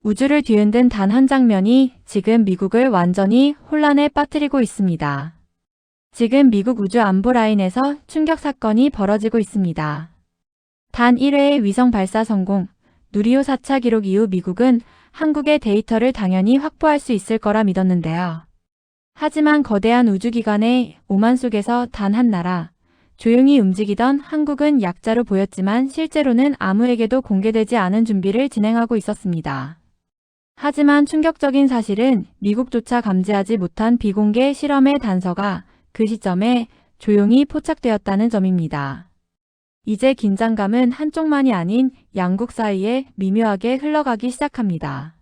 우주를 뒤흔든 단 한 장면이 지금 미국을 완전히 혼란에 빠뜨리고 있습니다. 지금 미국 우주 안보 라인에서 충격 사건이 벌어지고 있습니다. 단 1회의 위성 발사 성공, 누리호 4차 기록 이후 미국은 한국의 데이터를 당연히 확보할 수 있을 거라 믿었는데요. 하지만 거대한 우주기관의 오만 속에서 단 한 나라, 조용히 움직이던 한국은 약자로 보였지만 실제로는 아무에게도 공개되지 않은 준비를 진행하고 있었습니다. 하지만 충격적인 사실은 미국조차 감지하지 못한 비공개 실험의 단서가 그 시점에 조용히 포착되었다는 점입니다. 이제 긴장감은 한쪽만이 아닌 양국 사이에 미묘하게 흘러가기 시작합니다.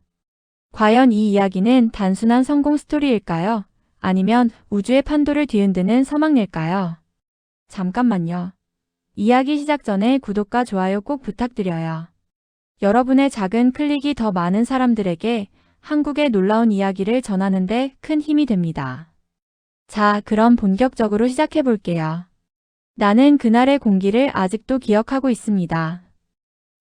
과연 이 이야기는 단순한 성공 스토리일까요? 아니면 우주의 판도를 뒤흔드는 서막일까요? 잠깐만요. 이야기 시작 전에 구독과 좋아요 꼭 부탁드려요. 여러분의 작은 클릭이 더 많은 사람들에게 한국의 놀라운 이야기를 전하는 데 큰 힘이 됩니다. 자, 그럼 본격적으로 시작해 볼게요. 나는 그날의 공기를 아직도 기억하고 있습니다.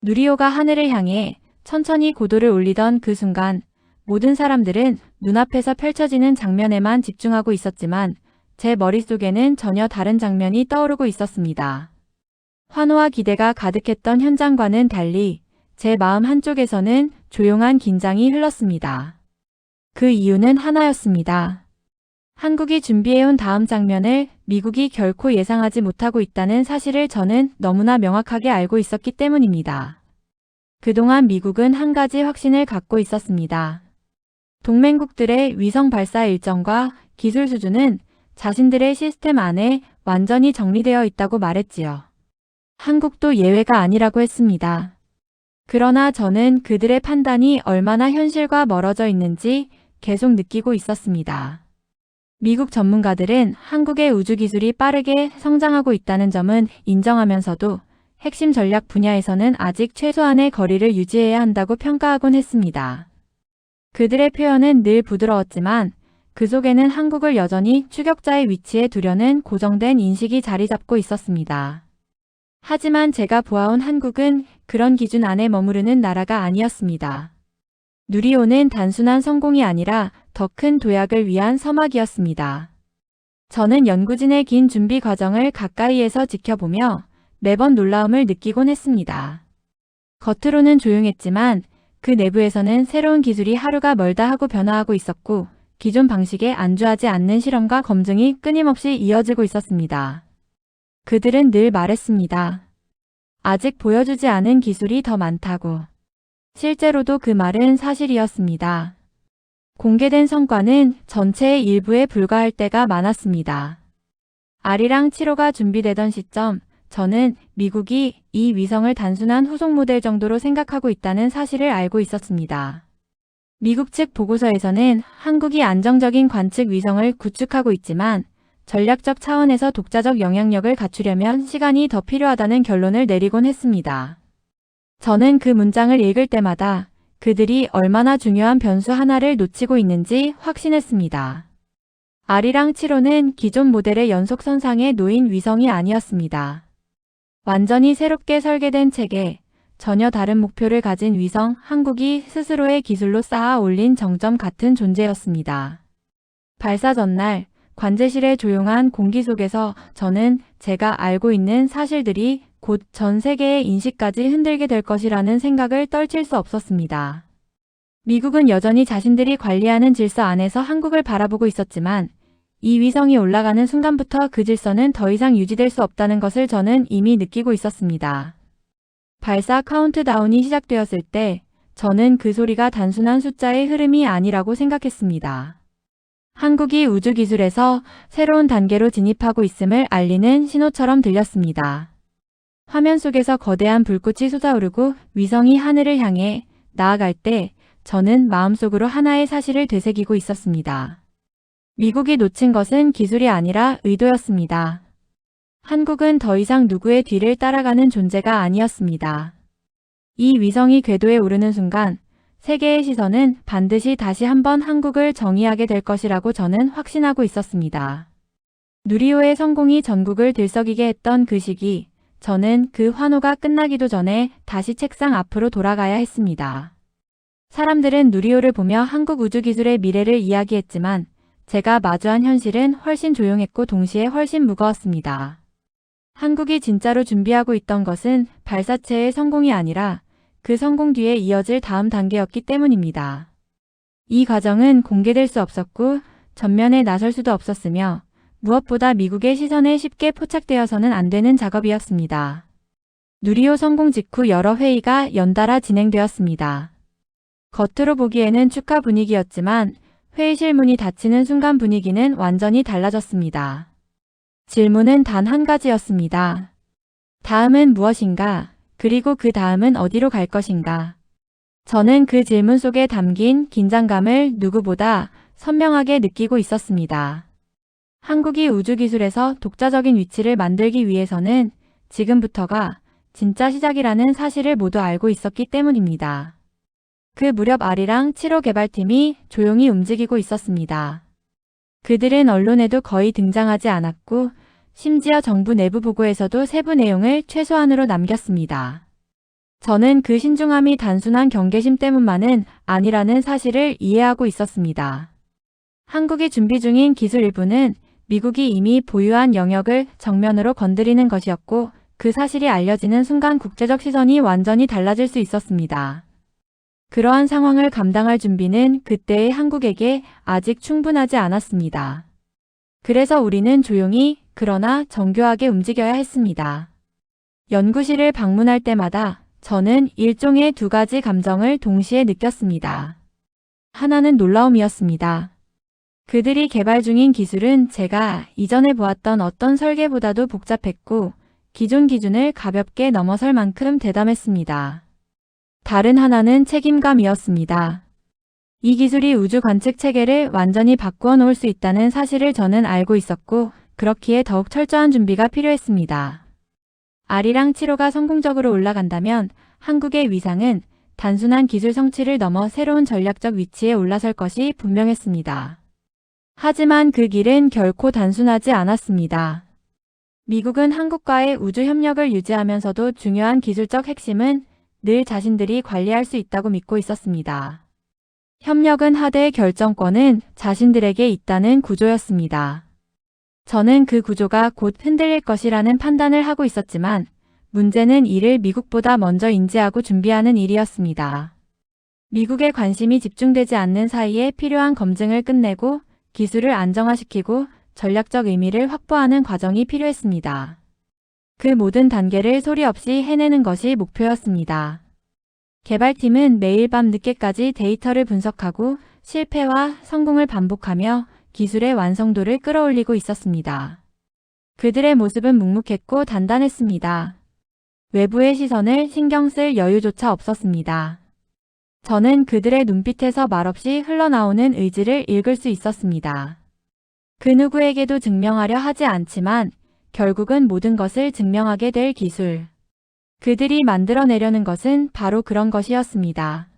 누리호가 하늘을 향해 천천히 고도를 올리던 그 순간 모든 사람들은 눈앞에서 펼쳐지는 장면에만 집중하고 있었지만 제 머릿속에는 전혀 다른 장면이 떠오르고 있었습니다. 환호와 기대가 가득했던 현장과는 달리 제 마음 한쪽에서는 조용한 긴장이 흘렀습니다. 그 이유는 하나였습니다. 한국이 준비해온 다음 장면을 미국이 결코 예상하지 못하고 있다는 사실을 저는 너무나 명확하게 알고 있었기 때문입니다. 그동안 미국은 한 가지 확신을 갖고 있었습니다. 동맹국들의 위성 발사 일정과 기술 수준은 자신들의 시스템 안에 완전히 정리되어 있다고 말했지요. 한국도 예외가 아니라고 했습니다. 그러나 저는 그들의 판단이 얼마나 현실과 멀어져 있는지 계속 느끼고 있었습니다. 미국 전문가들은 한국의 우주기술이 빠르게 성장하고 있다는 점은 인정하면서도 핵심 전략 분야에서는 아직 최소한의 거리를 유지해야 한다고 평가하곤 했습니다. 그들의 표현은 늘 부드러웠지만 그 속에는 한국을 여전히 추격자의 위치에 두려는 고정된 인식이 자리 잡고 있었습니다. 하지만 제가 보아온 한국은 그런 기준 안에 머무르는 나라가 아니었습니다. 누리호는 단순한 성공이 아니라 더 큰 도약을 위한 서막이었습니다. 저는 연구진의 긴 준비 과정을 가까이에서 지켜보며 매번 놀라움을 느끼곤 했습니다. 겉으로는 조용했지만 그 내부에서는 새로운 기술이 하루가 멀다 하고 변화하고 있었고 기존 방식에 안주하지 않는 실험과 검증이 끊임없이 이어지고 있었습니다. 그들은 늘 말했습니다. 아직 보여주지 않은 기술이 더 많다고. 실제로도 그 말은 사실이었습니다. 공개된 성과는 전체의 일부에 불과할 때가 많았습니다. 아리랑 7호가 준비되던 시점, 저는 미국이 이 위성을 단순한 후속 모델 정도로 생각하고 있다는 사실을 알고 있었습니다. 미국 측 보고서에서는 한국이 안정적인 관측 위성을 구축하고 있지만 전략적 차원에서 독자적 영향력을 갖추려면 시간이 더 필요하다는 결론을 내리곤 했습니다. 저는 그 문장을 읽을 때마다 그들이 얼마나 중요한 변수 하나를 놓치고 있는지 확신했습니다. 아리랑 7호는 기존 모델의 연속선상에 놓인 위성이 아니었습니다. 완전히 새롭게 설계된 체계, 전혀 다른 목표를 가진 위성, 한국이 스스로의 기술로 쌓아 올린 정점 같은 존재였습니다. 발사 전날 관제실의 조용한 공기 속에서 저는 제가 알고 있는 사실들이 곧 전 세계의 인식까지 흔들게 될 것이라는 생각을 떨칠 수 없었습니다. 미국은 여전히 자신들이 관리하는 질서 안에서 한국을 바라보고 있었지만 이 위성이 올라가는 순간부터 그 질서는 더 이상 유지될 수 없다는 것을 저는 이미 느끼고 있었습니다. 발사 카운트다운이 시작되었을 때 저는 그 소리가 단순한 숫자의 흐름이 아니라고 생각했습니다. 한국이 우주기술에서 새로운 단계로 진입하고 있음을 알리는 신호처럼 들렸습니다. 화면 속에서 거대한 불꽃이 솟아오르고 위성이 하늘을 향해 나아갈 때 저는 마음속으로 하나의 사실을 되새기고 있었습니다. 미국이 놓친 것은 기술이 아니라 의도였습니다. 한국은 더 이상 누구의 뒤를 따라가는 존재가 아니었습니다. 이 위성이 궤도에 오르는 순간 세계의 시선은 반드시 다시 한번 한국을 정의하게 될 것이라고 저는 확신하고 있었습니다. 누리호의 성공이 전국을 들썩이게 했던 그 시기, 저는 그 환호가 끝나기도 전에 다시 책상 앞으로 돌아가야 했습니다. 사람들은 누리호를 보며 한국 우주기술의 미래를 이야기했지만 제가 마주한 현실은 훨씬 조용했고 동시에 훨씬 무거웠습니다. 한국이 진짜로 준비하고 있던 것은 발사체의 성공이 아니라 그 성공 뒤에 이어질 다음 단계였기 때문입니다. 이 과정은 공개될 수 없었고 전면에 나설 수도 없었으며 무엇보다 미국의 시선에 쉽게 포착되어서는 안 되는 작업이었습니다. 누리호 성공 직후 여러 회의가 연달아 진행되었습니다. 겉으로 보기에는 축하 분위기였지만 회의실 문이 닫히는 순간 분위기는 완전히 달라졌습니다. 질문은 단 한 가지였습니다. 다음은 무엇인가? 그리고 그 다음은 어디로 갈 것인가? 저는 그 질문 속에 담긴 긴장감을 누구보다 선명하게 느끼고 있었습니다. 한국이 우주기술에서 독자적인 위치를 만들기 위해서는 지금부터가 진짜 시작이라는 사실을 모두 알고 있었기 때문입니다. 그 무렵 아리랑 7호 개발팀이 조용히 움직이고 있었습니다. 그들은 언론에도 거의 등장하지 않았고 심지어 정부 내부 보고에서도 세부 내용을 최소한으로 남겼습니다. 저는 그 신중함이 단순한 경계심 때문만은 아니라는 사실을 이해하고 있었습니다. 한국이 준비 중인 기술 일부는 미국이 이미 보유한 영역을 정면으로 건드리는 것이었고 그 사실이 알려지는 순간 국제적 시선이 완전히 달라질 수 있었습니다. 그러한 상황을 감당할 준비는 그때의 한국에게 아직 충분하지 않았습니다. 그래서 우리는 조용히 그러나 정교하게 움직여야 했습니다. 연구실을 방문할 때마다 저는 일종의 두 가지 감정을 동시에 느꼈습니다. 하나는 놀라움이었습니다. 그들이 개발 중인 기술은 제가 이전에 보았던 어떤 설계보다도 복잡했고 기존 기준을 가볍게 넘어설 만큼 대담했습니다. 다른 하나는 책임감이었습니다. 이 기술이 우주 관측 체계를 완전히 바꾸어 놓을 수 있다는 사실을 저는 알고 있었고 그렇기에 더욱 철저한 준비가 필요했습니다. 아리랑 7호가 성공적으로 올라간다면 한국의 위상은 단순한 기술 성취를 넘어 새로운 전략적 위치에 올라설 것이 분명했습니다. 하지만 그 길은 결코 단순하지 않았습니다. 미국은 한국과의 우주 협력을 유지하면서도 중요한 기술적 핵심은 늘 자신들이 관리할 수 있다고 믿고 있었습니다. 협력은 하되 결정권은 자신들에게 있다는 구조였습니다. 저는 그 구조가 곧 흔들릴 것이라는 판단을 하고 있었지만 문제는 이를 미국보다 먼저 인지하고 준비하는 일이었습니다. 미국의 관심이 집중되지 않는 사이에 필요한 검증을 끝내고 기술을 안정화시키고 전략적 의미를 확보하는 과정이 필요했습니다. 그 모든 단계를 소리 없이 해내는 것이 목표였습니다. 개발팀은 매일 밤 늦게까지 데이터를 분석하고 실패와 성공을 반복하며 기술의 완성도를 끌어올리고 있었습니다. 그들의 모습은 묵묵했고 단단했습니다. 외부의 시선을 신경 쓸 여유조차 없었습니다. 저는 그들의 눈빛에서 말없이 흘러나오는 의지를 읽을 수 있었습니다. 그 누구에게도 증명하려 하지 않지만 결국은 모든 것을 증명하게 될 기술. 그들이 만들어내려는 것은 바로 그런 것이었습니다.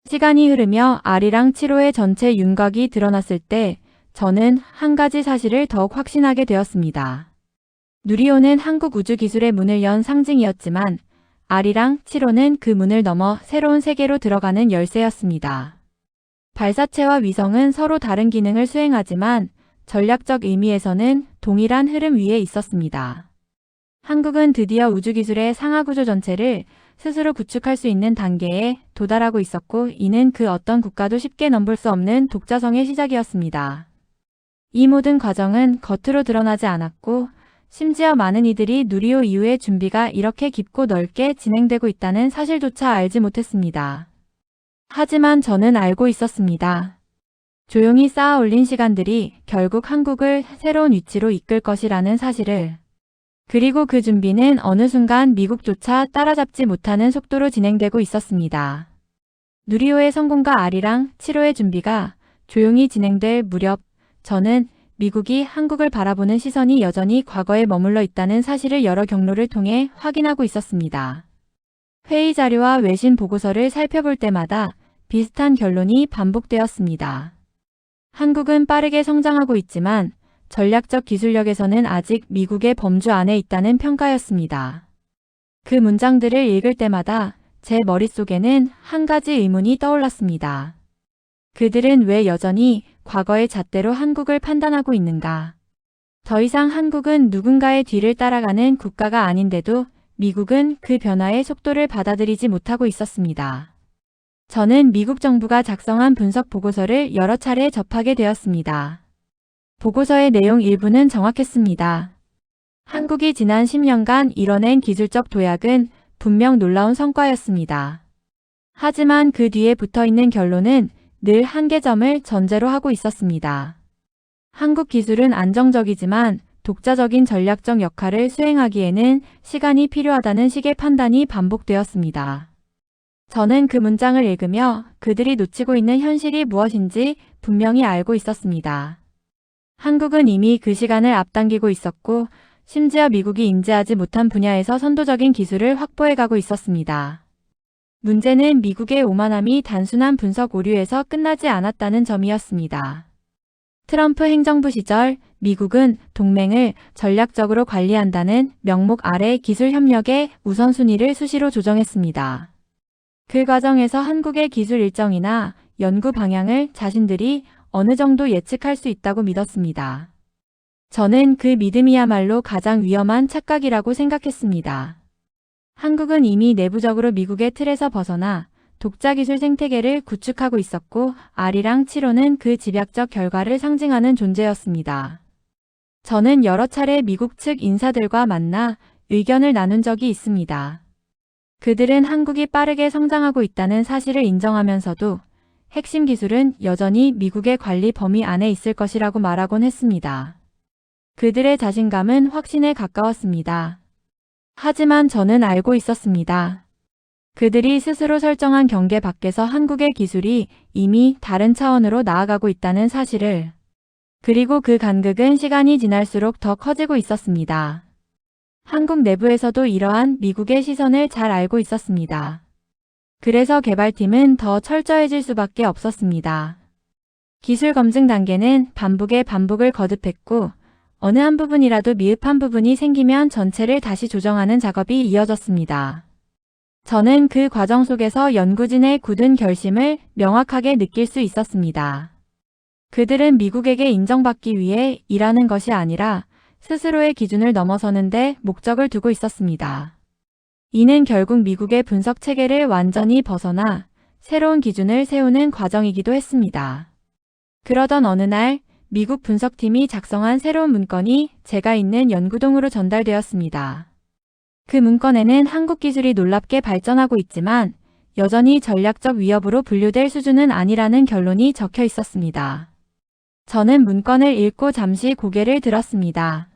시간이 흐르며 아리랑 7호의 전체 윤곽이 드러났을 때 저는 한 가지 사실을 더욱 확신하게 되었습니다. 누리호는 한국 우주기술의 문을 연 상징이었지만 아리랑 7호는 그 문을 넘어 새로운 세계로 들어가는 열쇠였습니다. 발사체와 위성은 서로 다른 기능을 수행하지만 전략적 의미에서는 동일한 흐름 위에 있었습니다. 한국은 드디어 우주기술의 상하구조 전체를 스스로 구축할 수 있는 단계에 도달하고 있었고 이는 그 어떤 국가도 쉽게 넘볼 수 없는 독자성의 시작이었습니다. 이 모든 과정은 겉으로 드러나지 않았고 심지어 많은 이들이 누리호 이후의 준비가 이렇게 깊고 넓게 진행되고 있다는 사실조차 알지 못했습니다. 하지만 저는 알고 있었습니다. 조용히 쌓아 올린 시간들이 결국 한국을 새로운 위치로 이끌 것이라는 사실을. 그리고 그 준비는 어느 순간 미국조차 따라잡지 못하는 속도로 진행되고 있었습니다. 누리호의 성공과 아리랑 7호의 준비가 조용히 진행될 무렵 저는 미국이 한국을 바라보는 시선이 여전히 과거에 머물러 있다는 사실을 여러 경로를 통해 확인하고 있었습니다. 회의 자료와 외신 보고서를 살펴볼 때마다 비슷한 결론이 반복되었습니다. 한국은 빠르게 성장하고 있지만 전략적 기술력에서는 아직 미국의 범주 안에 있다는 평가였습니다. 그 문장들을 읽을 때마다 제 머릿속에는 한 가지 의문이 떠올랐습니다. 그들은 왜 여전히 과거의 잣대로 한국을 판단하고 있는가? 더 이상 한국은 누군가의 뒤를 따라가는 국가가 아닌데도 미국은 그 변화의 속도를 받아들이지 못하고 있었습니다. 저는 미국 정부가 작성한 분석 보고서를 여러 차례 접하게 되었습니다. 보고서의 내용 일부는 정확했습니다. 한국이 지난 10년간 이뤄낸 기술적 도약은 분명 놀라운 성과였습니다. 하지만 그 뒤에 붙어있는 결론은 늘 한계점을 전제로 하고 있었습니다. 한국 기술은 안정적이지만 독자적인 전략적 역할을 수행하기에는 시간이 필요하다는 식의 판단이 반복되었습니다. 저는 그 문장을 읽으며 그들이 놓치고 있는 현실이 무엇인지 분명히 알고 있었습니다. 한국은 이미 그 시간을 앞당기고 있었고 심지어 미국이 인지하지 못한 분야에서 선도적인 기술을 확보해가고 있었습니다. 문제는 미국의 오만함이 단순한 분석 오류에서 끝나지 않았다는 점이었습니다. 트럼프 행정부 시절 미국은 동맹을 전략적으로 관리한다는 명목 아래 기술 협력의 우선순위를 수시로 조정했습니다. 그 과정에서 한국의 기술 일정이나 연구 방향을 자신들이 어느 정도 예측할 수 있다고 믿었습니다. 저는 그 믿음이야말로 가장 위험한 착각이라고 생각했습니다. 한국은 이미 내부적으로 미국의 틀에서 벗어나 독자 기술 생태계를 구축하고 있었고 R이랑 7호는 그 집약적 결과를 상징하는 존재였습니다. 저는 여러 차례 미국 측 인사들과 만나 의견을 나눈 적이 있습니다. 그들은 한국이 빠르게 성장하고 있다는 사실을 인정하면서도 핵심 기술은 여전히 미국의 관리 범위 안에 있을 것이라고 말하곤 했습니다. 그들의 자신감은 확신에 가까웠습니다. 하지만 저는 알고 있었습니다. 그들이 스스로 설정한 경계 밖에서 한국의 기술이 이미 다른 차원으로 나아가고 있다는 사실을. 그리고 그 간극은 시간이 지날수록 더 커지고 있었습니다. 한국 내부에서도 이러한 미국의 시선을 잘 알고 있었습니다. 그래서 개발팀은 더 철저해질 수밖에 없었습니다. 기술 검증 단계는 반복에 반복을 거듭했고 어느 한 부분이라도 미흡한 부분이 생기면 전체를 다시 조정하는 작업이 이어졌습니다. 저는 그 과정 속에서 연구진의 굳은 결심을 명확하게 느낄 수 있었습니다. 그들은 미국에게 인정받기 위해 일하는 것이 아니라 스스로의 기준을 넘어서는 데 목적을 두고 있었습니다. 이는 결국 미국의 분석 체계를 완전히 벗어나 새로운 기준을 세우는 과정이기도 했습니다. 그러던 어느 날 미국 분석팀이 작성한 새로운 문건이 제가 있는 연구동으로 전달되었습니다. 그 문건에는 한국 기술이 놀랍게 발전하고 있지만 여전히 전략적 위협으로 분류될 수준은 아니라는 결론이 적혀 있었습니다. 저는 문건을 읽고 잠시 고개를 들었습니다.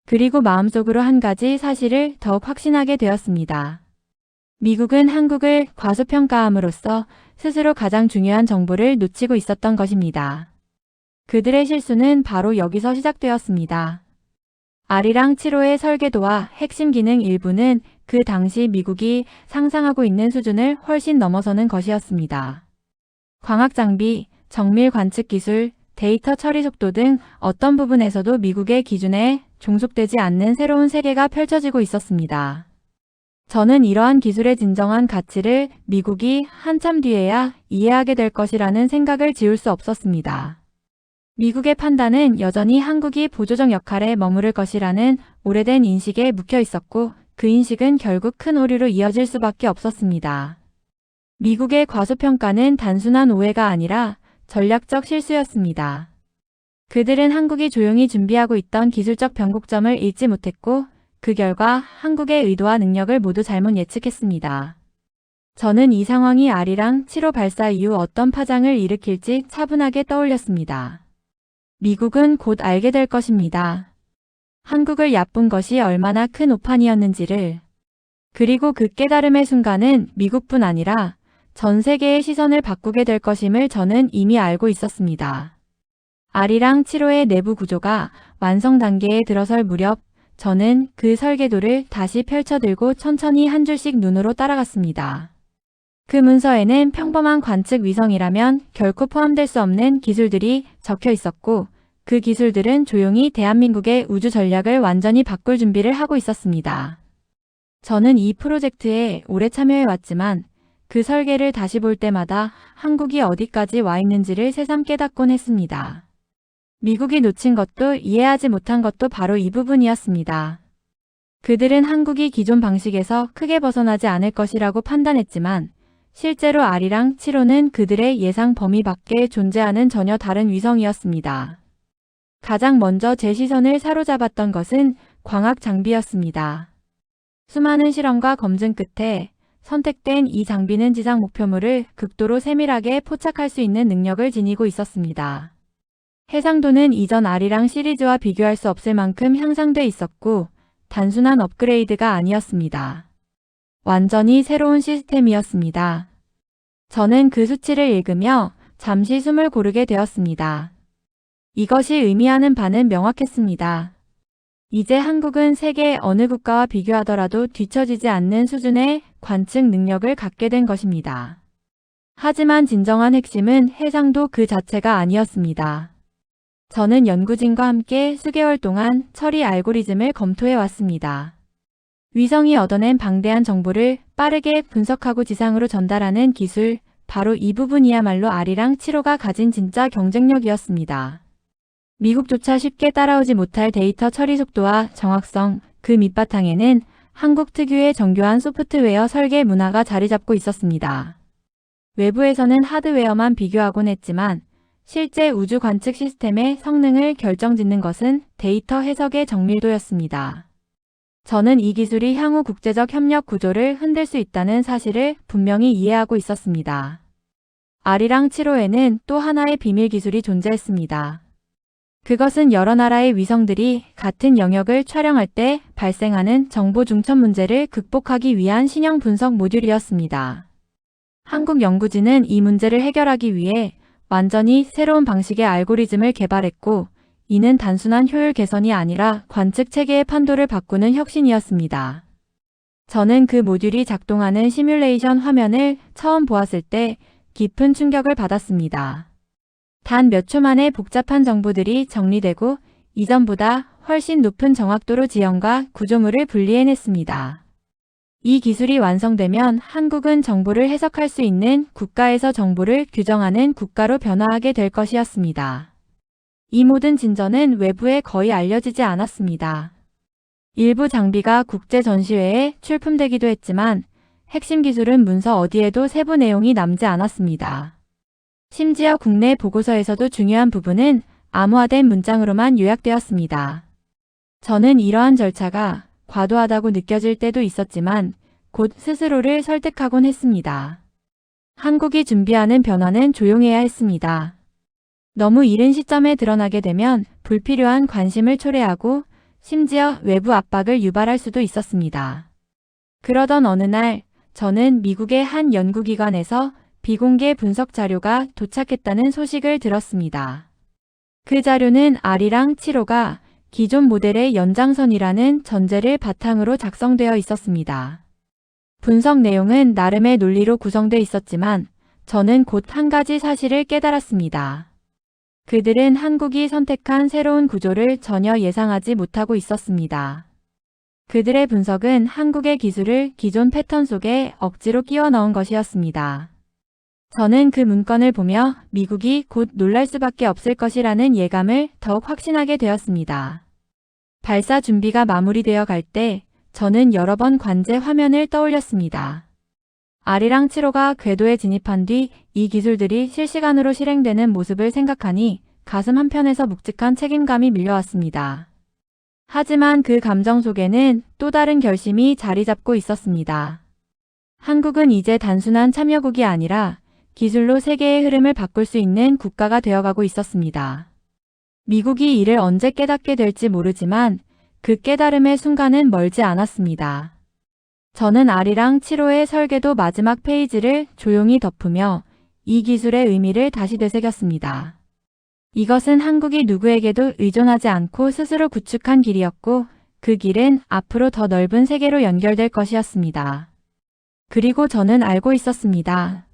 그리고 마음속으로 한 가지 사실을 더욱 확신하게 되었습니다. 미국은 한국을 과소평가함으로써 스스로 가장 중요한 정보를 놓치고 있었던 것입니다. 그들의 실수는 바로 여기서 시작되었습니다. R이랑 7호의 설계도와 핵심 기능 일부는 그 당시 미국이 상상하고 있는 수준을 훨씬 넘어서는 것이었습니다. 광학 장비, 정밀 관측 기술, 데이터 처리 속도 등 어떤 부분에서도 미국의 기준에 종속되지 않는 새로운 세계가 펼쳐지고 있었습니다. 저는 이러한 기술의 진정한 가치를 미국이 한참 뒤에야 이해하게 될 것이라는 생각을 지울 수 없었습니다. 미국의 판단은 여전히 한국이 보조적 역할에 머무를 것이라는 오래된 인식에 묵혀 있었고 그 인식은 결국 큰 오류로 이어질 수밖에 없었습니다. 미국의 과소평가는 단순한 오해가 아니라 전략적 실수였습니다. 그들은 한국이 조용히 준비하고 있던 기술적 변곡점을 읽지 못했고 그 결과 한국의 의도와 능력을 모두 잘못 예측했습니다. 저는 이 상황이 R이랑 7호 발사 이후 어떤 파장을 일으킬지 차분하게 떠올렸습니다. 미국은 곧 알게 될 것입니다. 한국을 얕본 것이 얼마나 큰 오판이었는지를. 그리고 그 깨달음의 순간은 미국뿐 아니라 전 세계의 시선을 바꾸게 될 것임을 저는 이미 알고 있었습니다. R이랑 7호의 내부 구조가 완성 단계에 들어설 무렵 저는 그 설계도를 다시 펼쳐들고 천천히 한 줄씩 눈으로 따라갔습니다. 그 문서에는 평범한 관측 위성이라면 결코 포함될 수 없는 기술들이 적혀 있었고 그 기술들은 조용히 대한민국의 우주 전략을 완전히 바꿀 준비를 하고 있었습니다. 저는 이 프로젝트에 오래 참여해왔지만 그 설계를 다시 볼 때마다 한국이 어디까지 와 있는지를 새삼 깨닫곤 했습니다. 미국이 놓친 것도 이해하지 못한 것도 바로 이 부분이었습니다. 그들은 한국이 기존 방식에서 크게 벗어나지 않을 것이라고 판단했지만 실제로 아리랑 7호는 그들의 예상 범위 밖에 존재하는 전혀 다른 위성이었습니다. 가장 먼저 제 시선을 사로잡았던 것은 광학 장비였습니다. 수많은 실험과 검증 끝에 선택된 이 장비는 지상 목표물을 극도로 세밀하게 포착할 수 있는 능력을 지니고 있었습니다. 해상도는 이전 아리랑 시리즈와 비교할 수 없을 만큼 향상돼 있었고 단순한 업그레이드가 아니었습니다. 완전히 새로운 시스템이었습니다. 저는 그 수치를 읽으며 잠시 숨을 고르게 되었습니다. 이것이 의미하는 바는 명확했습니다. 이제 한국은 세계 어느 국가와 비교하더라도 뒤처지지 않는 수준의 관측 능력을 갖게 된 것입니다. 하지만 진정한 핵심은 해상도 그 자체가 아니었습니다. 저는 연구진과 함께 수개월 동안 처리 알고리즘을 검토해 왔습니다. 위성이 얻어낸 방대한 정보를 빠르게 분석하고 지상으로 전달하는 기술, 바로 이 부분이야말로 아리랑 7호가 가진 진짜 경쟁력이었습니다. 미국조차 쉽게 따라오지 못할 데이터 처리 속도와 정확성, 그 밑바탕에는 한국 특유의 정교한 소프트웨어 설계 문화가 자리 잡고 있었습니다. 외부에서는 하드웨어만 비교하곤 했지만 실제 우주 관측 시스템의 성능을 결정짓는 것은 데이터 해석의 정밀도였습니다. 저는 이 기술이 향후 국제적 협력 구조를 흔들 수 있다는 사실을 분명히 이해하고 있었습니다. 아리랑 7호에는 또 하나의 비밀 기술이 존재했습니다. 그것은 여러 나라의 위성들이 같은 영역을 촬영할 때 발생하는 정보 중첩 문제를 극복하기 위한 신형 분석 모듈이었습니다. 한국 연구진은 이 문제를 해결하기 위해 완전히 새로운 방식의 알고리즘을 개발했고 이는 단순한 효율 개선이 아니라 관측 체계의 판도를 바꾸는 혁신이었습니다. 저는 그 모듈이 작동하는 시뮬레이션 화면을 처음 보았을 때 깊은 충격을 받았습니다. 단 몇 초 만에 복잡한 정보들이 정리되고 이전보다 훨씬 높은 정확도로 지형과 구조물을 분리해냈습니다. 이 기술이 완성되면 한국은 정보를 해석할 수 있는 국가에서 정보를 규정하는 국가로 변화하게 될 것이었습니다. 이 모든 진전은 외부에 거의 알려지지 않았습니다. 일부 장비가 국제 전시회에 출품되기도 했지만 핵심 기술은 문서 어디에도 세부 내용이 남지 않았습니다. 심지어 국내 보고서에서도 중요한 부분은 암호화된 문장으로만 요약되었습니다. 저는 이러한 절차가 과도하다고 느껴질 때도 있었지만 곧 스스로를 설득하곤 했습니다. 한국이 준비하는 변화는 조용해야 했습니다. 너무 이른 시점에 드러나게 되면 불필요한 관심을 초래하고 심지어 외부 압박을 유발할 수도 있었습니다. 그러던 어느 날 저는 미국의 한 연구기관에서 비공개 분석 자료가 도착했다는 소식을 들었습니다. 그 자료는 아리랑 7호가 기존 모델의 연장선이라는 전제를 바탕으로 작성되어 있었습니다. 분석 내용은 나름의 논리로 구성되어 있었지만 저는 곧 한 가지 사실을 깨달았습니다. 그들은 한국이 선택한 새로운 구조를 전혀 예상하지 못하고 있었습니다. 그들의 분석은 한국의 기술을 기존 패턴 속에 억지로 끼워 넣은 것이었습니다. 저는 그 문건을 보며 미국이 곧 놀랄 수밖에 없을 것이라는 예감을 더욱 확신하게 되었습니다. 발사 준비가 마무리되어 갈 때 저는 여러 번 관제 화면을 떠올렸습니다. 아리랑 7호가 궤도에 진입한 뒤 이 기술들이 실시간으로 실행되는 모습을 생각하니 가슴 한편에서 묵직한 책임감이 밀려왔습니다. 하지만 그 감정 속에는 또 다른 결심이 자리 잡고 있었습니다. 한국은 이제 단순한 참여국이 아니라 기술로 세계의 흐름을 바꿀 수 있는 국가가 되어가고 있었습니다. 미국이 이를 언제 깨닫게 될지 모르지만 그 깨달음의 순간은 멀지 않았습니다. 저는 아리랑 7호의 설계도 마지막 페이지를 조용히 덮으며 이 기술의 의미를 다시 되새겼습니다. 이것은 한국이 누구에게도 의존하지 않고 스스로 구축한 길이었고 그 길은 앞으로 더 넓은 세계로 연결될 것이었습니다. 그리고 저는 알고 있었습니다.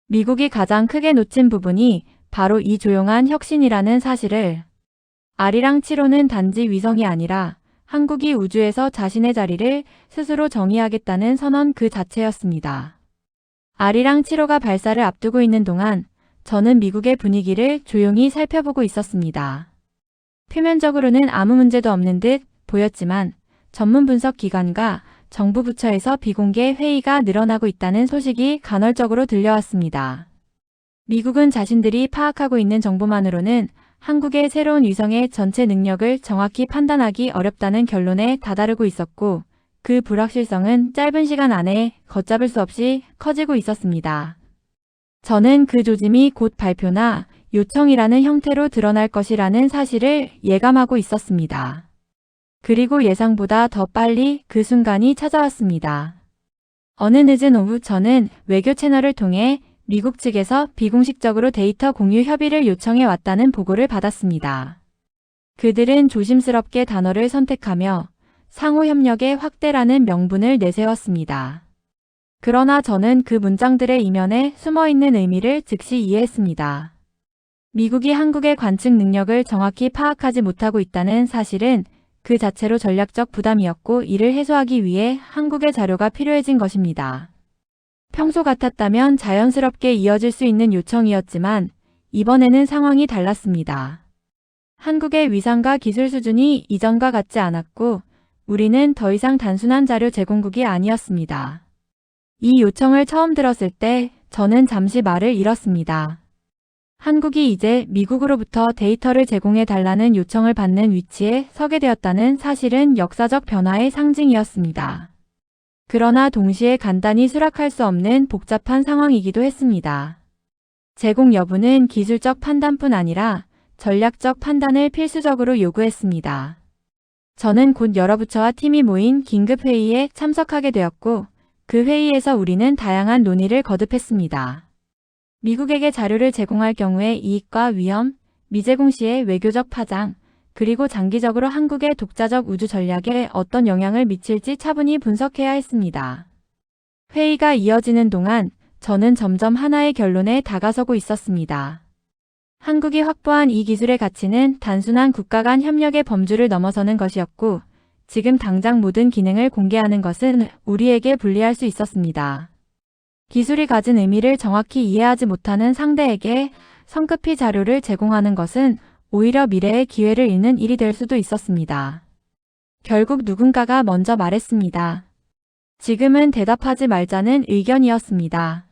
미국이 가장 크게 놓친 부분이 바로 이 조용한 혁신이라는 사실을. 아리랑 7호는 단지 위성이 아니라 한국이 우주에서 자신의 자리를 스스로 정의하겠다는 선언 그 자체였습니다. 아리랑 7호가 발사를 앞두고 있는 동안 저는 미국의 분위기를 조용히 살펴보고 있었습니다. 표면적으로는 아무 문제도 없는 듯 보였지만 전문 분석 기관과 정부 부처에서 비공개 회의가 늘어나고 있다는 소식이 간헐적으로 들려왔습니다. 미국은 자신들이 파악하고 있는 정보만으로는 한국의 새로운 위성의 전체 능력을 정확히 판단하기 어렵다는 결론에 다다르고 있었고 그 불확실성은 짧은 시간 안에 걷잡을 수 없이 커지고 있었습니다. 저는 그 조짐이 곧 발표나 요청이라는 형태로 드러날 것이라는 사실을 예감하고 있었습니다. 그리고 예상보다 더 빨리 그 순간이 찾아왔습니다. 어느 늦은 오후 저는 외교 채널을 통해 미국 측에서 비공식적으로 데이터 공유 협의를 요청해 왔다는 보고를 받았습니다. 그들은 조심스럽게 단어를 선택하며 상호 협력의 확대라는 명분을 내세웠습니다. 그러나 저는 그 문장들의 이면에 숨어있는 의미를 즉시 이해했습니다. 미국이 한국의 관측 능력을 정확히 파악하지 못하고 있다는 사실은 그 자체로 전략적 부담이었고 이를 해소하기 위해 한국의 자료가 필요해진 것입니다. 평소 같았다면 자연스럽게 이어질 수 있는 요청이었지만 이번에는 상황이 달랐습니다. 한국의 위상과 기술 수준이 이전과 같지 않았고 우리는 더 이상 단순한 자료 제공국이 아니었습니다. 이 요청을 처음 들었을 때 저는 잠시 말을 잃었습니다. 한국이 이제 미국으로부터 데이터를 제공해 달라는 요청을 받는 위치에 서게 되었다는 사실은 역사적 변화의 상징이었습니다. 그러나 동시에 간단히 수락할 수 없는 복잡한 상황이기도 했습니다. 제공 여부는 기술적 판단뿐 아니라 전략적 판단을 필수적으로 요구했습니다. 저는 곧 여러 부처와 팀이 모인 긴급회의에 참석하게 되었고 그 회의에서 우리는 다양한 논의를 거듭했습니다. 미국에게 자료를 제공할 경우의 이익과 위험, 미제공 시의 외교적 파장, 그리고 장기적으로 한국의 독자적 우주 전략에 어떤 영향을 미칠지 차분히 분석해야 했습니다. 회의가 이어지는 동안 저는 점점 하나의 결론에 다가서고 있었습니다. 한국이 확보한 이 기술의 가치는 단순한 국가 간 협력의 범주를 넘어서는 것이었고 지금 당장 모든 기능을 공개하는 것은 우리에게 불리할 수 있었습니다. 기술이 가진 의미를 정확히 이해하지 못하는 상대에게 성급히 자료를 제공하는 것은 오히려 미래의 기회를 잃는 일이 될 수도 있었습니다. 결국 누군가가 먼저 말했습니다. 지금은 대답하지 말자는 의견이었습니다.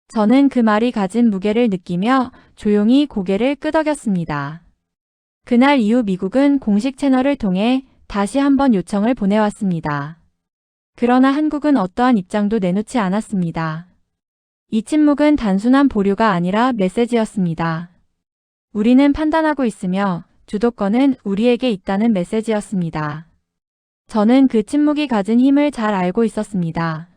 저는 그 말이 가진 무게를 느끼며 조용히 고개를 끄덕였습니다. 그날 이후 미국은 공식 채널을 통해 다시 한번 요청을 보내왔습니다. 그러나 한국은 어떠한 입장도 내놓지 않았습니다. 이 침묵은 단순한 보류가 아니라 메시지였습니다. 우리는 판단하고 있으며 주도권은 우리에게 있다는 메시지였습니다. 저는 그 침묵이 가진 힘을 잘 알고 있었습니다.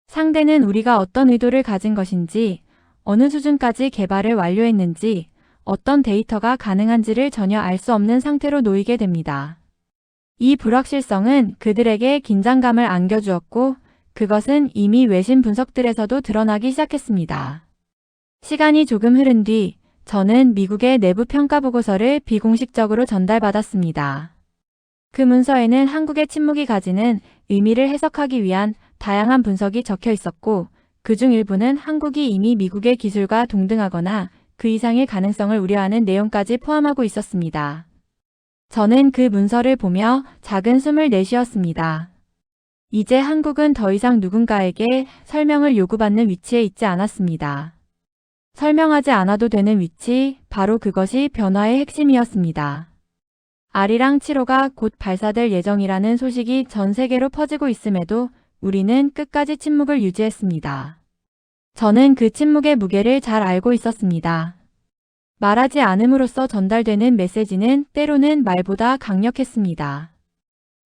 상대는 우리가 어떤 의도를 가진 것인지, 어느 수준까지 개발을 완료했는지, 어떤 데이터가 가능한지를 전혀 알 수 없는 상태로 놓이게 됩니다. 이 불확실성은 그들에게 긴장감을 안겨주었고 그것은 이미 외신 분석들에서도 드러나기 시작했습니다. 시간이 조금 흐른 뒤 저는 미국의 내부 평가 보고서를 비공식적으로 전달받았습니다. 그 문서에는 한국의 침묵이 가지는 의미를 해석하기 위한 다양한 분석이 적혀 있었고 그중 일부는 한국이 이미 미국의 기술과 동등하거나 그 이상의 가능성을 우려하는 내용까지 포함하고 있었습니다. 저는 그 문서를 보며 작은 숨을 내쉬었습니다. 이제 한국은 더 이상 누군가에게 설명을 요구받는 위치에 있지 않았습니다. 설명하지 않아도 되는 위치, 바로 그것이 변화의 핵심이었습니다. 아리랑 7호가 곧 발사될 예정이라는 소식이 전 세계로 퍼지고 있음에도 우리는 끝까지 침묵을 유지했습니다. 저는 그 침묵의 무게를 잘 알고 있었습니다. 말하지 않음으로써 전달되는 메시지는 때로는 말보다 강력했습니다.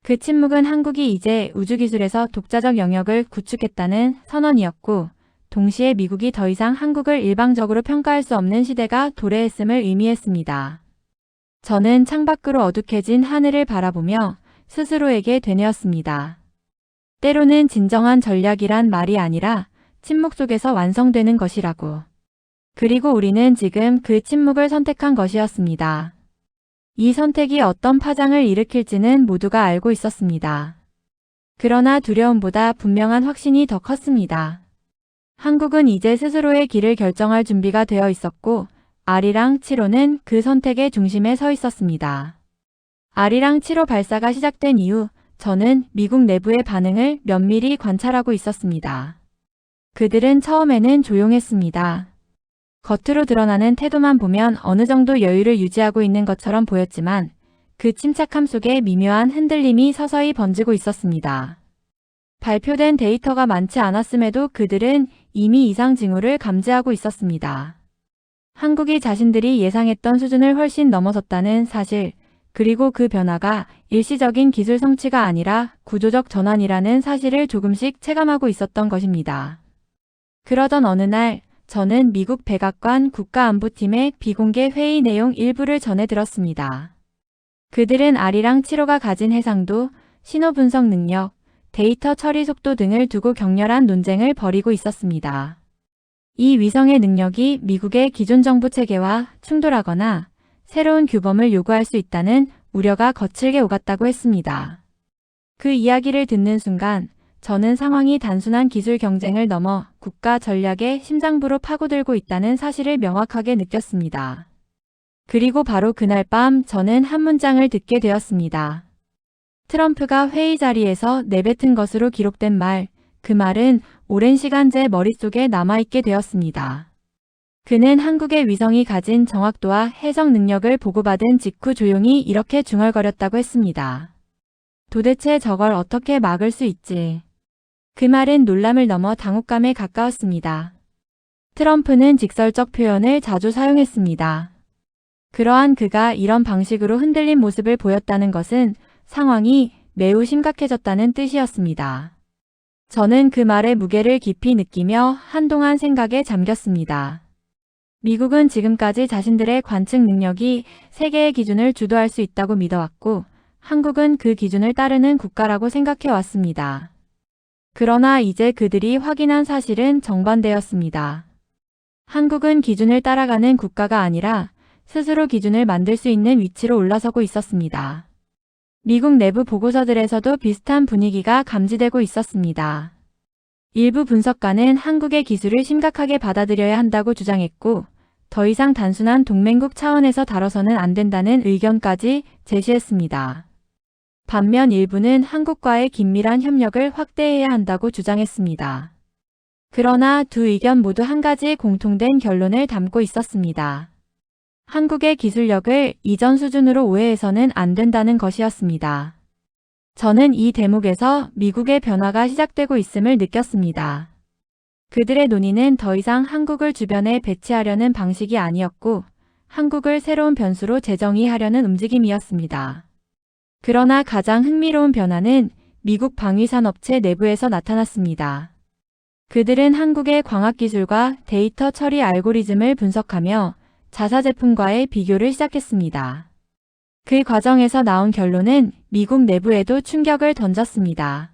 그 침묵은 한국이 이제 우주기술에서 독자적 영역을 구축했다는 선언이었고 동시에 미국이 더 이상 한국을 일방적으로 평가할 수 없는 시대가 도래했음을 의미했습니다. 저는 창밖으로 어둑해진 하늘을 바라보며 스스로에게 되뇌었습니다. 때로는 진정한 전략이란 말이 아니라 침묵 속에서 완성되는 것이라고. 그리고 우리는 지금 그 침묵을 선택한 것이었습니다. 이 선택이 어떤 파장을 일으킬지는 모두가 알고 있었습니다. 그러나 두려움보다 분명한 확신이 더 컸습니다. 한국은 이제 스스로의 길을 결정할 준비가 되어 있었고 아리랑 7호는 그 선택의 중심에 서 있었습니다. 아리랑 7호 발사가 시작된 이후 저는 미국 내부의 반응을 면밀히 관찰하고 있었습니다. 그들은 처음에는 조용했습니다. 겉으로 드러나는 태도만 보면 어느 정도 여유를 유지하고 있는 것처럼 보였지만 그 침착함 속에 미묘한 흔들림이 서서히 번지고 있었습니다. 발표된 데이터가 많지 않았음에도 그들은 이미 이상 징후를 감지하고 있었습니다. 한국이 자신들이 예상했던 수준을 훨씬 넘어섰다는 사실, 그리고 그 변화가 일시적인 기술 성취가 아니라 구조적 전환이라는 사실을 조금씩 체감하고 있었던 것입니다. 그러던 어느 날 저는 미국 백악관 국가안보팀의 비공개 회의 내용 일부를 전해 들었습니다. 그들은 아리랑 7호가 가진 해상도, 신호 분석 능력, 데이터 처리 속도 등을 두고 격렬한 논쟁을 벌이고 있었습니다. 이 위성의 능력이 미국의 기존 정부 체계와 충돌하거나 새로운 규범을 요구할 수 있다는 우려가 거칠게 오갔다고 했습니다. 그 이야기를 듣는 순간 저는 상황이 단순한 기술 경쟁을 넘어 국가 전략의 심장부로 파고들고 있다는 사실을 명확하게 느꼈습니다. 그리고 바로 그날 밤 저는 한 문장을 듣게 되었습니다. 트럼프가 회의 자리에서 내뱉은 것으로 기록된 말, 그 말은 오랜 시간 제 머릿속에 남아있게 되었습니다. 그는 한국의 위성이 가진 정확도와 해석 능력을 보고받은 직후 조용히 이렇게 중얼거렸다고 했습니다. 도대체 저걸 어떻게 막을 수 있지? 그 말은 놀람을 넘어 당혹감에 가까웠습니다. 트럼프는 직설적 표현을 자주 사용했습니다. 그러한 그가 이런 방식으로 흔들린 모습을 보였다는 것은 상황이 매우 심각해졌다는 뜻이었습니다. 저는 그 말의 무게를 깊이 느끼며 한동안 생각에 잠겼습니다. 미국은 지금까지 자신들의 관측 능력이 세계의 기준을 주도할 수 있다고 믿어왔고 한국은 그 기준을 따르는 국가라고 생각해왔습니다. 그러나 이제 그들이 확인한 사실은 정반대였습니다. 한국은 기준을 따라가는 국가가 아니라 스스로 기준을 만들 수 있는 위치로 올라서고 있었습니다. 미국 내부 보고서들에서도 비슷한 분위기가 감지되고 있었습니다. 일부 분석가는 한국의 기술을 심각하게 받아들여야 한다고 주장했고 더 이상 단순한 동맹국 차원에서 다뤄서는 안 된다는 의견까지 제시했습니다. 반면 일부는 한국과의 긴밀한 협력을 확대해야 한다고 주장했습니다. 그러나 두 의견 모두 한 가지 공통된 결론을 담고 있었습니다. 한국의 기술력을 이전 수준으로 오해해서는 안 된다는 것이었습니다. 저는 이 대목에서 미국의 변화가 시작되고 있음을 느꼈습니다. 그들의 논의는 더 이상 한국을 주변에 배치하려는 방식이 아니었고 한국을 새로운 변수로 재정의하려는 움직임이었습니다. 그러나 가장 흥미로운 변화는 미국 방위산업체 내부에서 나타났습니다. 그들은 한국의 광학기술과 데이터 처리 알고리즘을 분석하며 자사 제품과의 비교를 시작했습니다. 그 과정에서 나온 결론은 미국 내부에도 충격을 던졌습니다.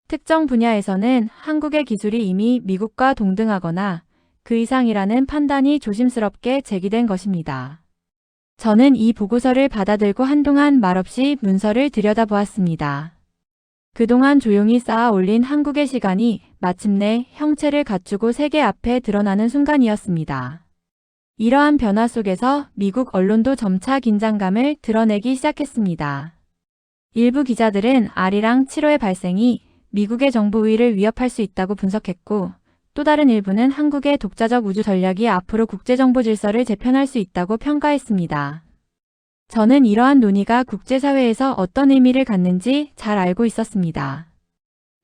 특정 분야에서는 한국의 기술이 이미 미국과 동등하거나 그 이상이라는 판단이 조심스럽게 제기된 것입니다. 저는 이 보고서를 받아들고 한동안 말없이 문서를 들여다보았습니다. 그동안 조용히 쌓아 올린 한국의 시간이 마침내 형체를 갖추고 세계 앞에 드러나는 순간이었습니다. 이러한 변화 속에서 미국 언론도 점차 긴장감을 드러내기 시작했습니다. 일부 기자들은 아리랑 7호의 발생이 미국의 정부 우위를 위협할 수 있다고 분석했고 또 다른 일부는 한국의 독자적 우주 전략이 앞으로 국제정보 질서를 재편할 수 있다고 평가했습니다. 저는 이러한 논의가 국제사회에서 어떤 의미를 갖는지 잘 알고 있었습니다.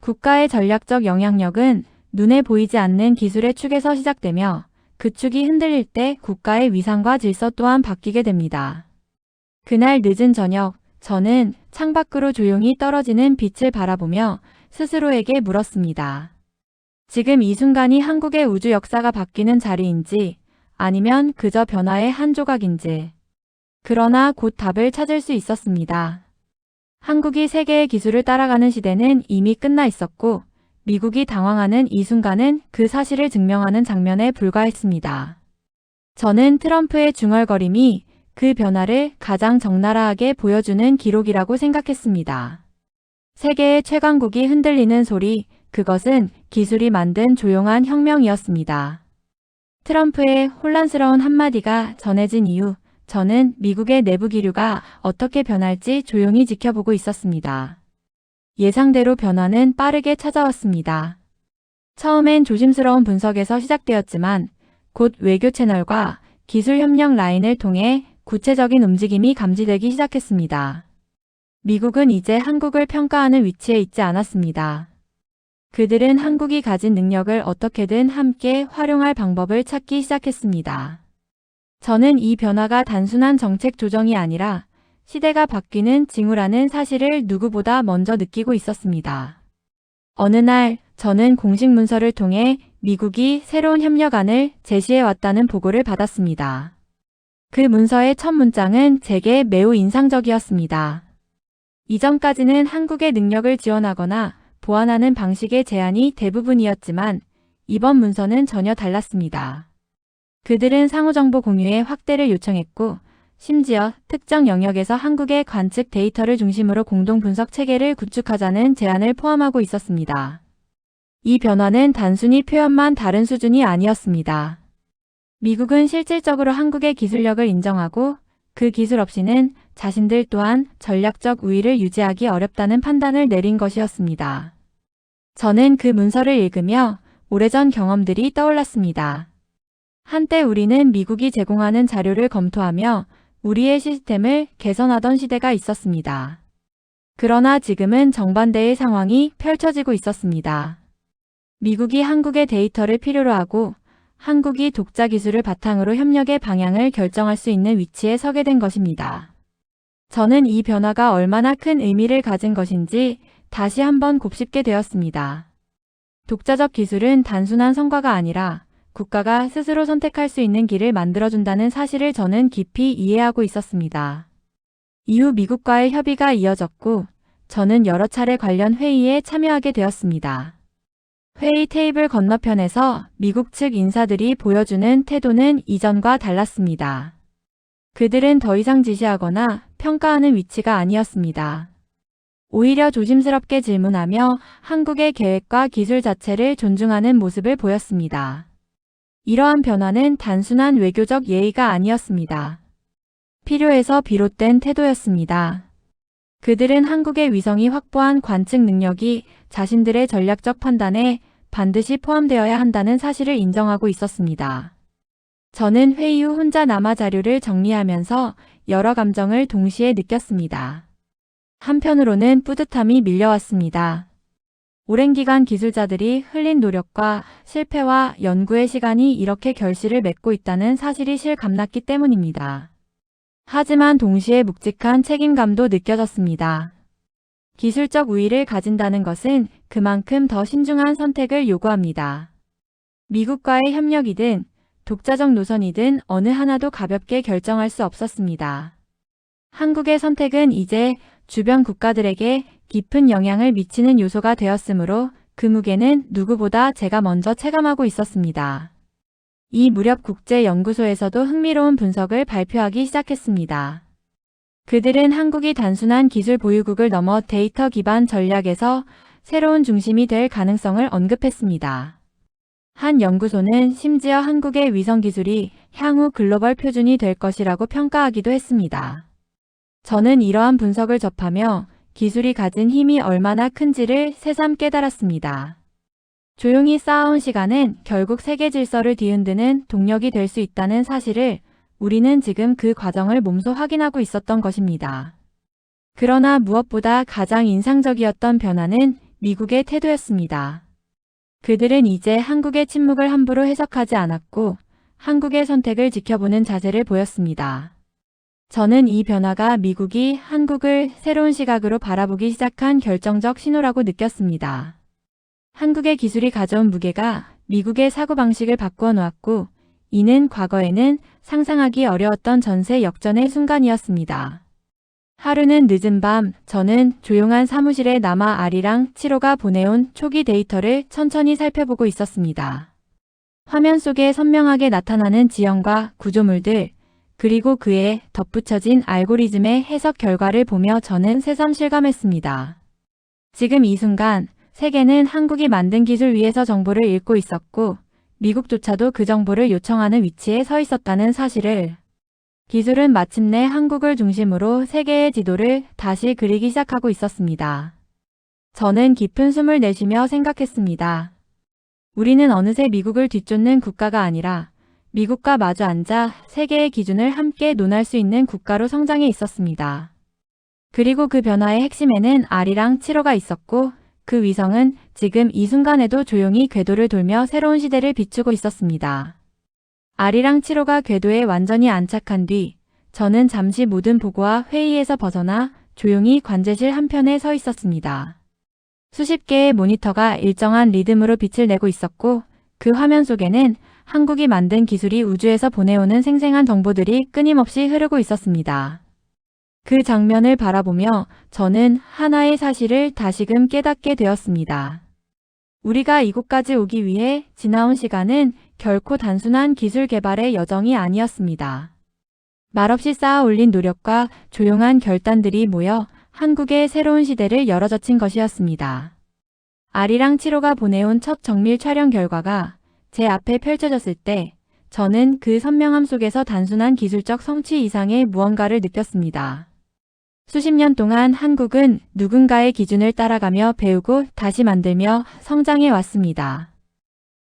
국가의 전략적 영향력은 눈에 보이지 않는 기술의 축에서 시작되며 그 축이 흔들릴 때 국가의 위상과 질서 또한 바뀌게 됩니다. 그날 늦은 저녁, 저는 창밖으로 조용히 떨어지는 빛을 바라보며 스스로에게 물었습니다. 지금 이 순간이 한국의 우주 역사가 바뀌는 자리인지 아니면 그저 변화의 한 조각인지. 그러나 곧 답을 찾을 수 있었습니다. 한국이 세계의 기술을 따라가는 시대는 이미 끝나 있었고 미국이 당황하는 이 순간은 그 사실을 증명하는 장면에 불과했습니다. 저는 트럼프의 중얼거림이 그 변화를 가장 적나라하게 보여주는 기록이라고 생각했습니다. 세계의 최강국이 흔들리는 소리, 그것은 기술이 만든 조용한 혁명이었습니다. 트럼프의 혼란스러운 한마디가 전해진 이후 저는 미국의 내부 기류가 어떻게 변할지 조용히 지켜보고 있었습니다. 예상대로 변화는 빠르게 찾아왔습니다. 처음엔 조심스러운 분석에서 시작되었지만 곧 외교 채널과 기술 협력 라인을 통해 구체적인 움직임이 감지되기 시작했습니다. 미국은 이제 한국을 평가하는 위치에 있지 않았습니다. 그들은 한국이 가진 능력을 어떻게든 함께 활용할 방법을 찾기 시작했습니다. 저는 이 변화가 단순한 정책 조정이 아니라 시대가 바뀌는 징후라는 사실을 누구보다 먼저 느끼고 있었습니다. 어느 날 저는 공식 문서를 통해 미국이 새로운 협력안을 제시해 왔다는 보고를 받았습니다. 그 문서의 첫 문장은 제게 매우 인상적이었습니다. 이전까지는 한국의 능력을 지원하거나 보완하는 방식의 제안이 대부분이었지만 이번 문서는 전혀 달랐습니다. 그들은 상호정보 공유의 확대를 요청했고 심지어 특정 영역에서 한국의 관측 데이터를 중심으로 공동 분석 체계를 구축하자는 제안을 포함하고 있었습니다. 이 변화는 단순히 표현만 다른 수준이 아니었습니다. 미국은 실질적으로 한국의 기술력을 인정하고 그 기술 없이는 자신들 또한 전략적 우위를 유지하기 어렵다는 판단을 내린 것이었습니다. 저는 그 문서를 읽으며 오래전 경험들이 떠올랐습니다. 한때 우리는 미국이 제공하는 자료를 검토하며 우리의 시스템을 개선하던 시대가 있었습니다. 그러나 지금은 정반대의 상황이 펼쳐지고 있었습니다. 미국이 한국의 데이터를 필요로 하고 한국이 독자 기술을 바탕으로 협력의 방향을 결정할 수 있는 위치에 서게 된 것입니다. 저는 이 변화가 얼마나 큰 의미를 가진 것인지 다시 한번 곱씹게 되었습니다. 독자적 기술은 단순한 성과가 아니라 국가가 스스로 선택할 수 있는 길을 만들어준다는 사실을 저는 깊이 이해하고 있었습니다. 이후 미국과의 협의가 이어졌고 저는 여러 차례 관련 회의에 참여하게 되었습니다. 회의 테이블 건너편에서 미국 측 인사들이 보여주는 태도는 이전과 달랐습니다. 그들은 더 이상 지시하거나 평가하는 위치가 아니었습니다. 오히려 조심스럽게 질문하며 한국의 계획과 기술 자체를 존중하는 모습을 보였습니다. 이러한 변화는 단순한 외교적 예의가 아니었습니다. 필요해서 비롯된 태도였습니다. 그들은 한국의 위성이 확보한 관측 능력이 자신들의 전략적 판단에 반드시 포함되어야 한다는 사실을 인정하고 있었습니다. 저는 회의 후 혼자 남아 자료를 정리하면서 여러 감정을 동시에 느꼈습니다. 한편으로는 뿌듯함이 밀려왔습니다. 오랜 기간 기술자들이 흘린 노력과 실패와 연구의 시간이 이렇게 결실을 맺고 있다는 사실이 실감났기 때문입니다. 하지만 동시에 묵직한 책임감도 느껴졌습니다. 기술적 우위를 가진다는 것은 그만큼 더 신중한 선택을 요구합니다. 미국과의 협력이든 독자적 노선이든 어느 하나도 가볍게 결정할 수 없었습니다. 한국의 선택은 이제 주변 국가들에게 깊은 영향을 미치는 요소가 되었으므로 그 무게는 누구보다 제가 먼저 체감하고 있었습니다. 이 무렵 국제연구소에서도 흥미로운 분석을 발표하기 시작했습니다. 그들은 한국이 단순한 기술 보유국을 넘어 데이터 기반 전략에서 새로운 중심이 될 가능성을 언급했습니다. 한 연구소는 심지어 한국의 위성 기술이 향후 글로벌 표준이 될 것이라고 평가하기도 했습니다. 저는 이러한 분석을 접하며 기술이 가진 힘이 얼마나 큰지를 새삼 깨달았습니다. 조용히 쌓아온 시간은 결국 세계 질서를 뒤흔드는 동력이 될 수 있다는 사실을 우리는 지금 그 과정을 몸소 확인하고 있었던 것입니다. 그러나 무엇보다 가장 인상적이었던 변화는 미국의 태도였습니다. 그들은 이제 한국의 침묵을 함부로 해석하지 않았고 한국의 선택을 지켜보는 자세를 보였습니다. 저는 이 변화가 미국이 한국을 새로운 시각으로 바라보기 시작한 결정적 신호라고 느꼈습니다. 한국의 기술이 가져온 무게가 미국의 사고방식을 바꾸어 놓았고 이는 과거에는 상상하기 어려웠던 전세 역전의 순간이었습니다. 하루는 늦은 밤 저는 조용한 사무실에 남아 아리랑 7호가 보내온 초기 데이터를 천천히 살펴보고 있었습니다. 화면 속에 선명하게 나타나는 지형과 구조물들, 그리고 그에 덧붙여진 알고리즘의 해석 결과를 보며 저는 새삼 실감했습니다. 지금 이 순간 세계는 한국이 만든 기술 위에서 정보를 읽고 있었고 미국조차도 그 정보를 요청하는 위치에 서 있었다는 사실을. 기술은 마침내 한국을 중심으로 세계의 지도를 다시 그리기 시작하고 있었습니다. 저는 깊은 숨을 내쉬며 생각했습니다. 우리는 어느새 미국을 뒤쫓는 국가가 아니라 미국과 마주 앉아 세계의 기준을 함께 논할 수 있는 국가로 성장해 있었습니다. 그리고 그 변화의 핵심에는 R이랑 7호가 있었고 그 위성은 지금 이 순간에도 조용히 궤도를 돌며 새로운 시대를 비추고 있었습니다. R이랑 7호가 궤도에 완전히 안착한 뒤 저는 잠시 모든 보고와 회의에서 벗어나 조용히 관제실 한편에 서 있었습니다. 수십 개의 모니터가 일정한 리듬으로 빛을 내고 있었고 그 화면 속에는 한국이 만든 기술이 우주에서 보내오는 생생한 정보들이 끊임없이 흐르고 있었습니다. 그 장면을 바라보며 저는 하나의 사실을 다시금 깨닫게 되었습니다. 우리가 이곳까지 오기 위해 지나온 시간은 결코 단순한 기술 개발의 여정이 아니었습니다. 말없이 쌓아 올린 노력과 조용한 결단들이 모여 한국의 새로운 시대를 열어젖힌 것이었습니다. R이랑 7호가 보내온 첫 정밀 촬영 결과가 제 앞에 펼쳐졌을 때 저는 그 선명함 속에서 단순한 기술적 성취 이상의 무언가를 느꼈습니다. 수십 년 동안 한국은 누군가의 기준을 따라가며 배우고 다시 만들며 성장해 왔습니다.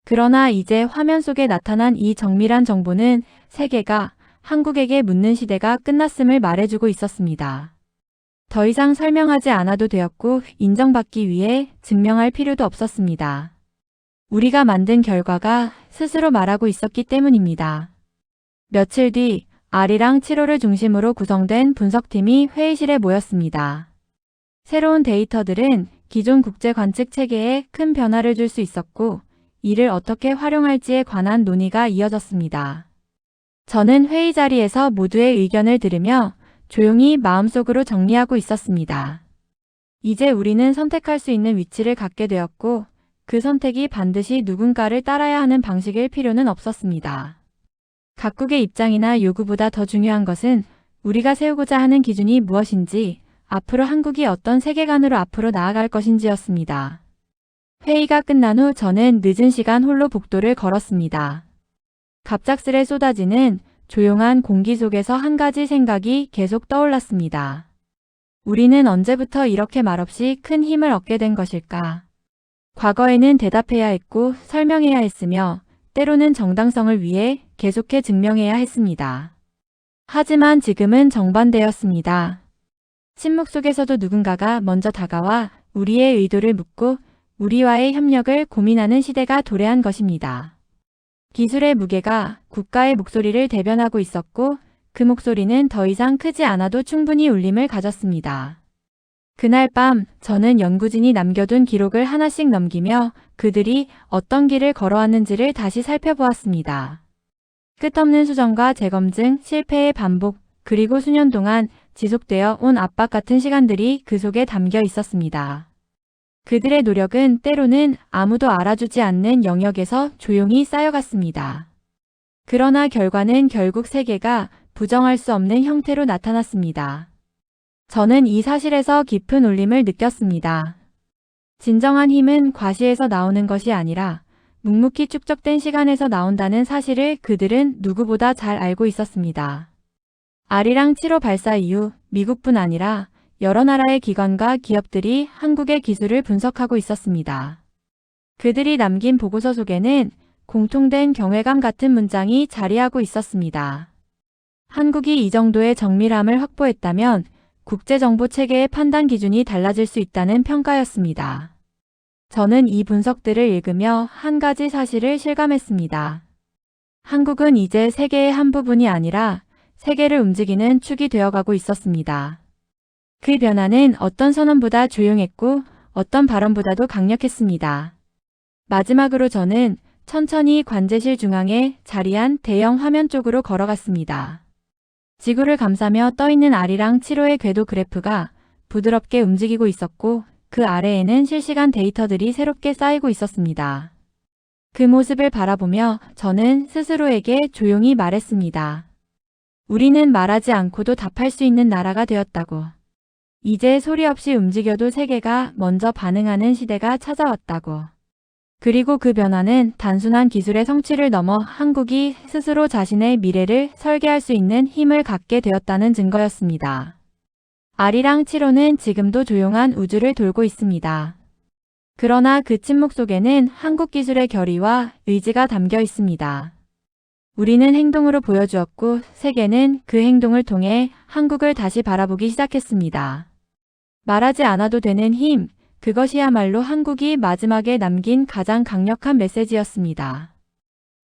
그러나 이제 화면 속에 나타난 이 정밀한 정보는 세계가 한국에게 묻는 시대가 끝났음을 말해주고 있었습니다. 더 이상 설명하지 않아도 되었고 인정받기 위해 증명할 필요도 없었습니다. 우리가 만든 결과가 스스로 말하고 있었기 때문입니다. 며칠 뒤 R이랑 7호를 중심으로 구성된 분석팀이 회의실에 모였습니다. 새로운 데이터들은 기존 국제 관측 체계에 큰 변화를 줄 수 있었고 이를 어떻게 활용할지에 관한 논의가 이어졌습니다. 저는 회의 자리에서 모두의 의견을 들으며 조용히 마음속으로 정리하고 있었습니다. 이제 우리는 선택할 수 있는 위치를 갖게 되었고 그 선택이 반드시 누군가를 따라야 하는 방식일 필요는 없었습니다. 각국의 입장이나 요구보다 더 중요한 것은 우리가 세우고자 하는 기준이 무엇인지, 앞으로 한국이 어떤 세계관으로 앞으로 나아갈 것인지였습니다. 회의가 끝난 후 저는 늦은 시간 홀로 복도를 걸었습니다. 갑작스레 쏟아지는 조용한 공기 속에서 한 가지 생각이 계속 떠올랐습니다. 우리는 언제부터 이렇게 말없이 큰 힘을 얻게 된 것일까? 과거에는 대답해야 했고 설명해야 했으며 때로는 정당성을 위해 계속해 증명해야 했습니다. 하지만 지금은 정반대였습니다. 침묵 속에서도 누군가가 먼저 다가와 우리의 의도를 묻고 우리와의 협력을 고민하는 시대가 도래한 것입니다. 기술의 무게가 국가의 목소리를 대변하고 있었고 그 목소리는 더 이상 크지 않아도 충분히 울림을 가졌습니다. 그날 밤 저는 연구진이 남겨둔 기록을 하나씩 넘기며 그들이 어떤 길을 걸어왔는지를 다시 살펴보았습니다. 끝없는 수정과 재검증, 실패의 반복, 그리고 수년 동안 지속되어 온 압박 같은 시간들이 그 속에 담겨 있었습니다. 그들의 노력은 때로는 아무도 알아주지 않는 영역에서 조용히 쌓여갔습니다. 그러나 결과는 결국 세계가 부정할 수 없는 형태로 나타났습니다. 저는 이 사실에서 깊은 울림을 느꼈습니다. 진정한 힘은 과시에서 나오는 것이 아니라 묵묵히 축적된 시간에서 나온다는 사실을 그들은 누구보다 잘 알고 있었습니다. R이랑 7호 발사 이후 미국뿐 아니라 여러 나라의 기관과 기업들이 한국의 기술을 분석하고 있었습니다. 그들이 남긴 보고서 속에는 공통된 경외감 같은 문장이 자리하고 있었습니다. 한국이 이 정도의 정밀함을 확보했다면 국제정보체계의 판단 기준이 달라질 수 있다는 평가였습니다. 저는 이 분석들을 읽으며 한 가지 사실을 실감했습니다. 한국은 이제 세계의 한 부분이 아니라 세계를 움직이는 축이 되어가고 있었습니다. 그 변화는 어떤 선언보다 조용했고 어떤 발언보다도 강력했습니다. 마지막으로 저는 천천히 관제실 중앙에 자리한 대형 화면 쪽으로 걸어갔습니다. 지구를 감싸며 떠있는 R이랑 7호의 궤도 그래프가 부드럽게 움직이고 있었고 그 아래에는 실시간 데이터들이 새롭게 쌓이고 있었습니다. 그 모습을 바라보며 저는 스스로에게 조용히 말했습니다. 우리는 말하지 않고도 답할 수 있는 나라가 되었다고. 이제 소리 없이 움직여도 세계가 먼저 반응하는 시대가 찾아왔다고. 그리고 그 변화는 단순한 기술의 성취를 넘어 한국이 스스로 자신의 미래를 설계할 수 있는 힘을 갖게 되었다는 증거였습니다. 아리랑 7호는 지금도 조용한 우주를 돌고 있습니다. 그러나 그 침묵 속에는 한국 기술의 결의와 의지가 담겨 있습니다. 우리는 행동으로 보여주었고 세계는 그 행동을 통해 한국을 다시 바라보기 시작했습니다. 말하지 않아도 되는 힘, 그것이야말로 한국이 마지막에 남긴 가장 강력한 메시지였습니다.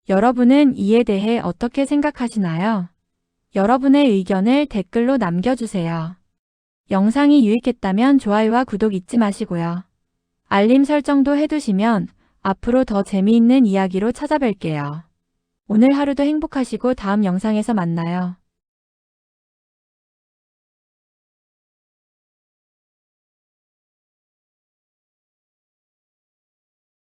여러분은 이에 대해 어떻게 생각하시나요? 여러분의 의견을 댓글로 남겨주세요. 영상이 유익했다면 좋아요와 구독 잊지 마시고요. 알림 설정도 해두시면 앞으로 더 재미있는 이야기로 찾아뵐게요. 오늘 하루도 행복하시고 다음 영상에서 만나요.